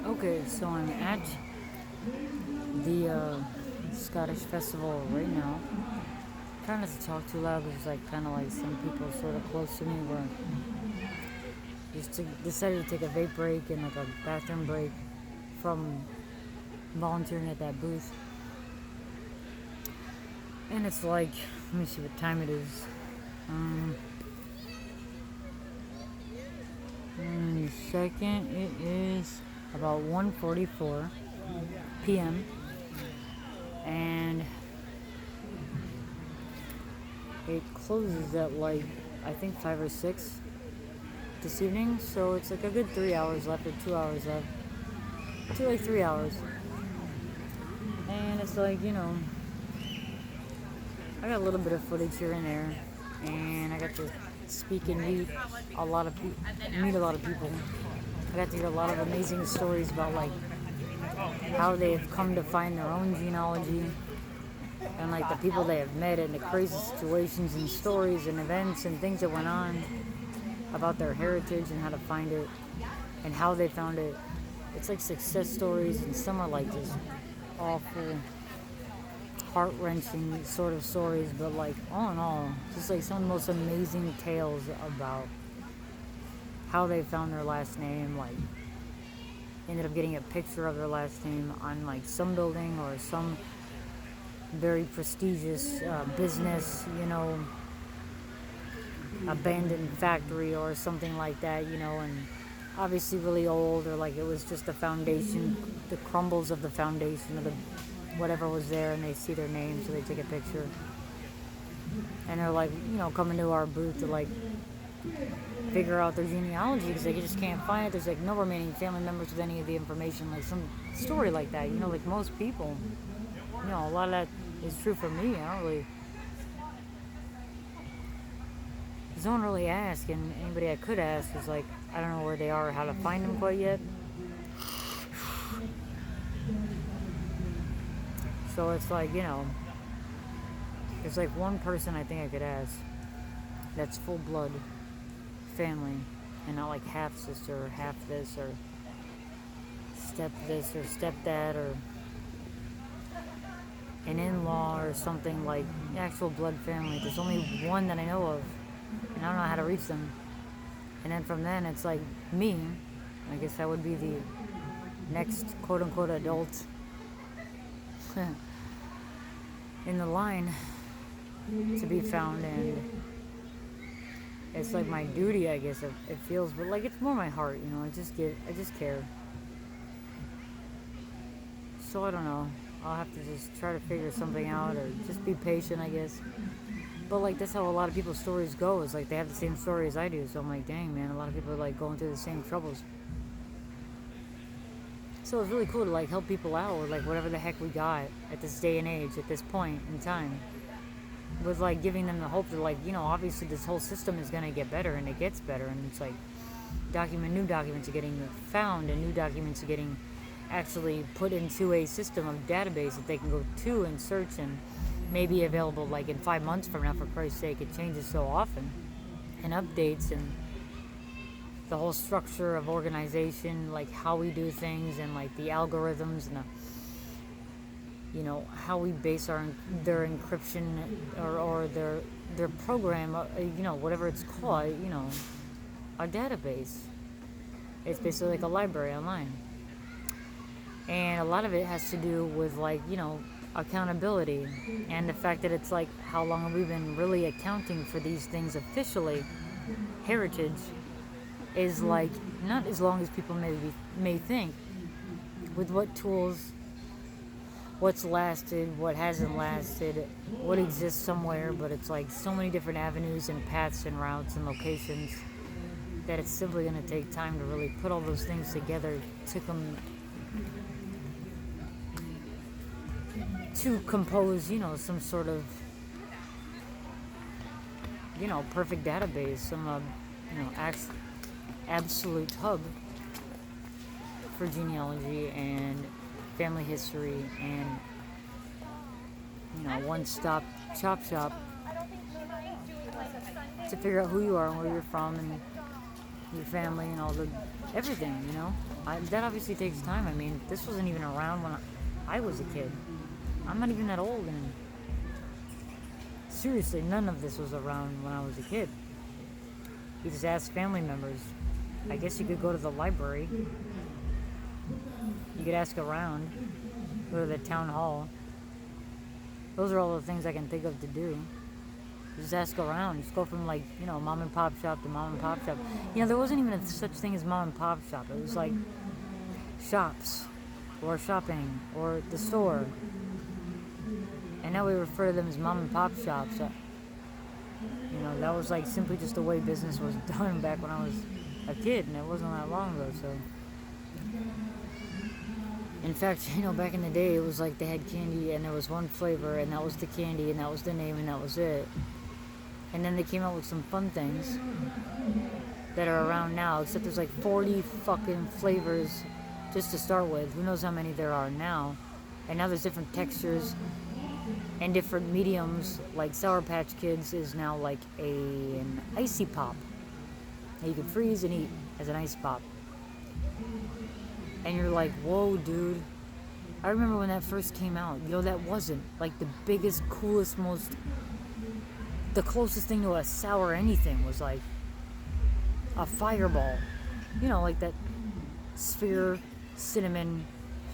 Okay, so I'm at the Scottish Festival right now. Trying not to talk too loud because like kind of like some people sort of close to me were decided to take a vape break and like a bathroom break from volunteering at that booth. And it's like, let me see what time it is. In a second, it is about 1:44 p.m. and it closes at like I think 5 or 6 this evening. So it's like a good 3 hours left or 2 hours left, to like 3 hours. And it's like I got a little bit of footage here and there, and I got to speak and meet a lot of people. I got to hear a lot of amazing stories about like how they've come to find their own genealogy and like the people they have met and the crazy situations and stories and events and things that went on about their heritage and how to find it and how they found it. It's like success stories, and some are like just awful, heart-wrenching sort of stories, but like all in all, just like some of the most amazing tales about how they found their last name, like ended up getting a picture of their last name on like some building or some very prestigious business, abandoned factory or something like that, and obviously really old, or like it was just the foundation, the crumbles of the foundation of the whatever was there, and they see their name, so they take a picture. And they're like, coming to our booth to like figure out their genealogy because they just can't find it. There's like no remaining family members with any of the information, like some story like that, like most people. A lot of that is true for me. I don't really. Don't really ask, and anybody I could ask is like, I don't know where they are or how to find them quite yet. So it's like, there's like one person I think I could ask that's full blood family and not like half sister or half this or step this or step that or an in-law or something, like actual blood family. There's only one that I know of, and I don't know how to reach them. And then from then it's like me. I guess I would be the next quote-unquote adult in the line to be found, and it's like my duty, I guess it feels, but like it's more my heart, I just care. So I don't know, I'll have to just try to figure something out or just be patient, I guess. But like that's how a lot of people's stories go, is like they have the same story as I do. So I'm like, dang man, a lot of people are like going through the same troubles. So it's really cool to like help people out with like whatever the heck we got at this day and age, at this point in time, with like giving them the hope that like, obviously this whole system is going to get better, and it gets better, and it's like new documents are getting found, and new documents are getting actually put into a system of database that they can go to and search, and maybe available like in 5 months from now. For Christ's sake, it changes so often and updates, and the whole structure of organization, like how we do things, and like the algorithms and how we base their encryption or their program, whatever it's called, our database. It's basically like a library online, and a lot of it has to do with like accountability, and the fact that it's like, how long have we been really accounting for these things officially? Heritage is like not as long as people may think, with what tools, what's lasted, what hasn't lasted, what exists somewhere, but it's like so many different avenues and paths and routes and locations that it's simply going to take time to really put all those things together to compose, some sort of, perfect database, some, absolute hub for genealogy and family history, and one-stop chop shop to figure out who you are and where you're from and your family and all the everything, that obviously takes time. I mean, this wasn't even around when I was a kid. I'm not even that old, and seriously, none of this was around when I was a kid. You just ask family members. I guess you could go to the library. You could ask around. Go to the town hall. Those are all the things I can think of to do. Just ask around. Just go from mom and pop shop to mom and pop shop. There wasn't even such thing as mom and pop shop. It was like shops or shopping or the store. And now we refer to them as mom and pop shops. That was like simply just the way business was done back when I was a kid, and it wasn't that long ago. So, in fact, back in the day, it was like they had candy and there was one flavor, and that was the candy, and that was the name, and that was it. And then they came out with some fun things that are around now, except there's like 40 fucking flavors just to start with. Who knows how many there are now? And now there's different textures and different mediums. Like Sour Patch Kids is now like an icy pop that you can freeze and eat as an ice pop. And you're like, whoa, dude. I remember when that first came out. That wasn't like the biggest, coolest, the closest thing to a sour anything was like a fireball. Like that sphere, cinnamon,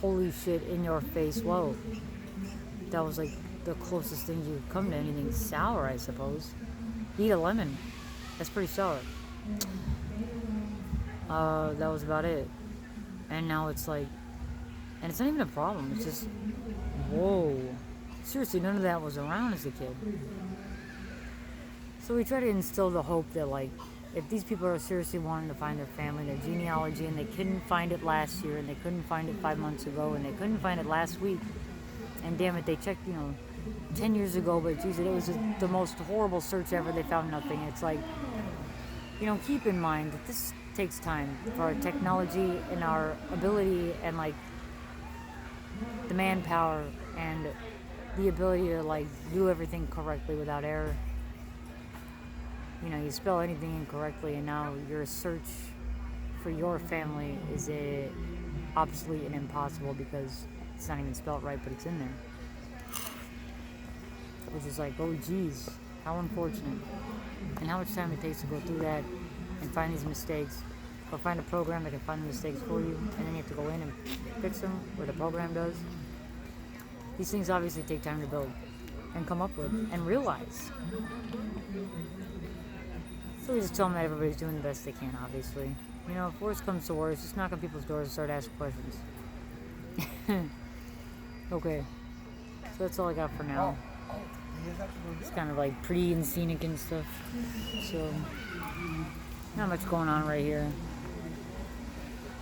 holy shit in your face. Whoa. That was like the closest thing you could come to anything sour, I suppose. Eat a lemon. That's pretty sour. That was about it. And now it's like, and it's not even a problem. It's just, whoa. Seriously, none of that was around as a kid. So we try to instill the hope that, like, if these people are seriously wanting to find their family, their genealogy, and they couldn't find it last year, and they couldn't find it 5 months ago, and they couldn't find it last week, and damn it, they checked, 10 years ago, but geez, it was just the most horrible search ever. They found nothing. It's like, keep in mind that this takes time for our technology and our ability and, like, the manpower and the ability to, like, do everything correctly without error. You spell anything incorrectly, and now your search for your family is obsolete and impossible because it's not even spelled right, but it's in there. Which is like, oh geez, how unfortunate. And how much time it takes to go through that and find these mistakes, or find a program that can find the mistakes for you, and then you have to go in and fix them, or the program does. These things obviously take time to build and come up with and realize. So we just tell them that everybody's doing the best they can, obviously. If worst comes to worst, just knock on people's doors and start asking questions. Okay. So that's all I got for now. It's kind of like pretty and scenic and stuff. So, not much going on right here.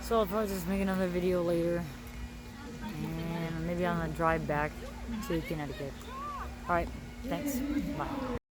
So I'll probably just make another video later. And maybe on the drive back to Connecticut. Alright, thanks. Bye.